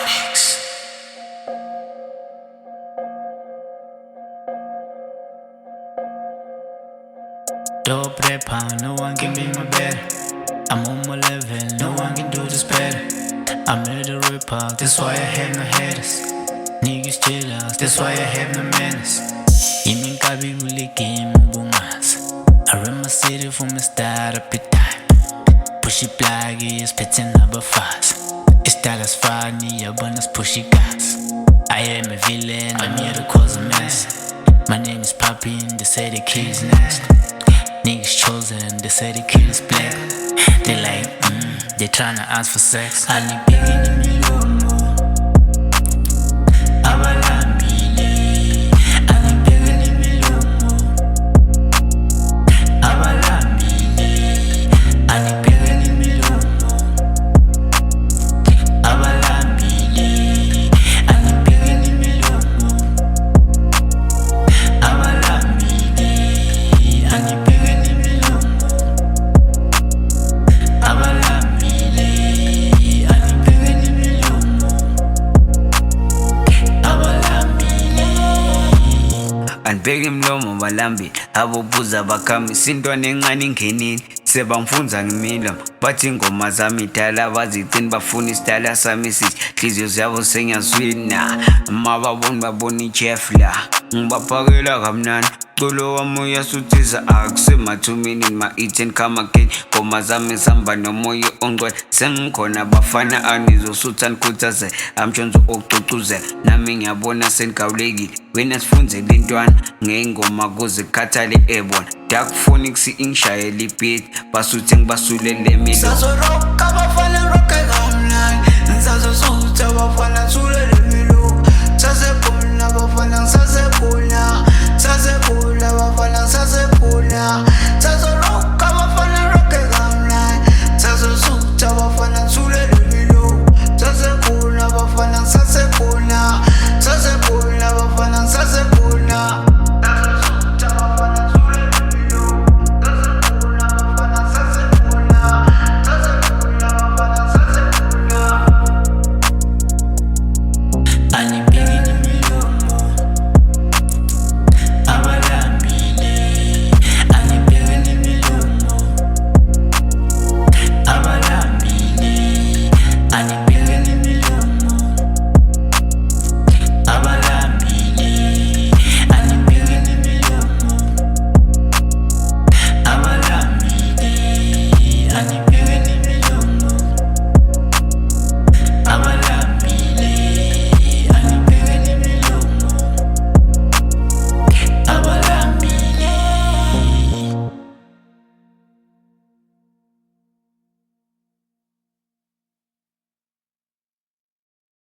Onyx. Dope rapper, no one can be my better. I'm on my level, no one can do this better. I'm ready to rip out, that's why I have no haters. Niggas jealous, that's why I have no manners. Even Kabi will game boomers. I run my city from the start up at time. Pushy plagi is pitching number fast. It's that as funny, abundance pushy gas. I am a villain, I'm here to cause a mess. My name is Papi and they say the kid's next. Niggas chosen, they say the kid is black. They like, they tryna ask for sex. I need big in the middle. Anibheke imlomo balambi abobuza bakhami sintwana encane ingenini sebangifunza ngimila bathi ingoma zami idala bazigcini bafuna isitayela sami sithi inhliziyo zabo sengiyazwina mababoni babona ichef la ngibaphakela kamnandi culo wami uyasuthisa akusemathumini ma-eaten come again ngoma zami sihamba nomoya ongcwele sengikhona bafana anizosutha nikhuthaze amtshonzo okucucuzela nami ngiyabona senigawulekile wena sifunzele intwana ngey'ngoma kuze kukhathale ebona Darkphonics ingishayela ibeat basuthi ngibasulele milo Sazoroka abafana ngiroke kamnandi Ngisazosutha abafana ngisulele milo Sasebona abafana ngisasebona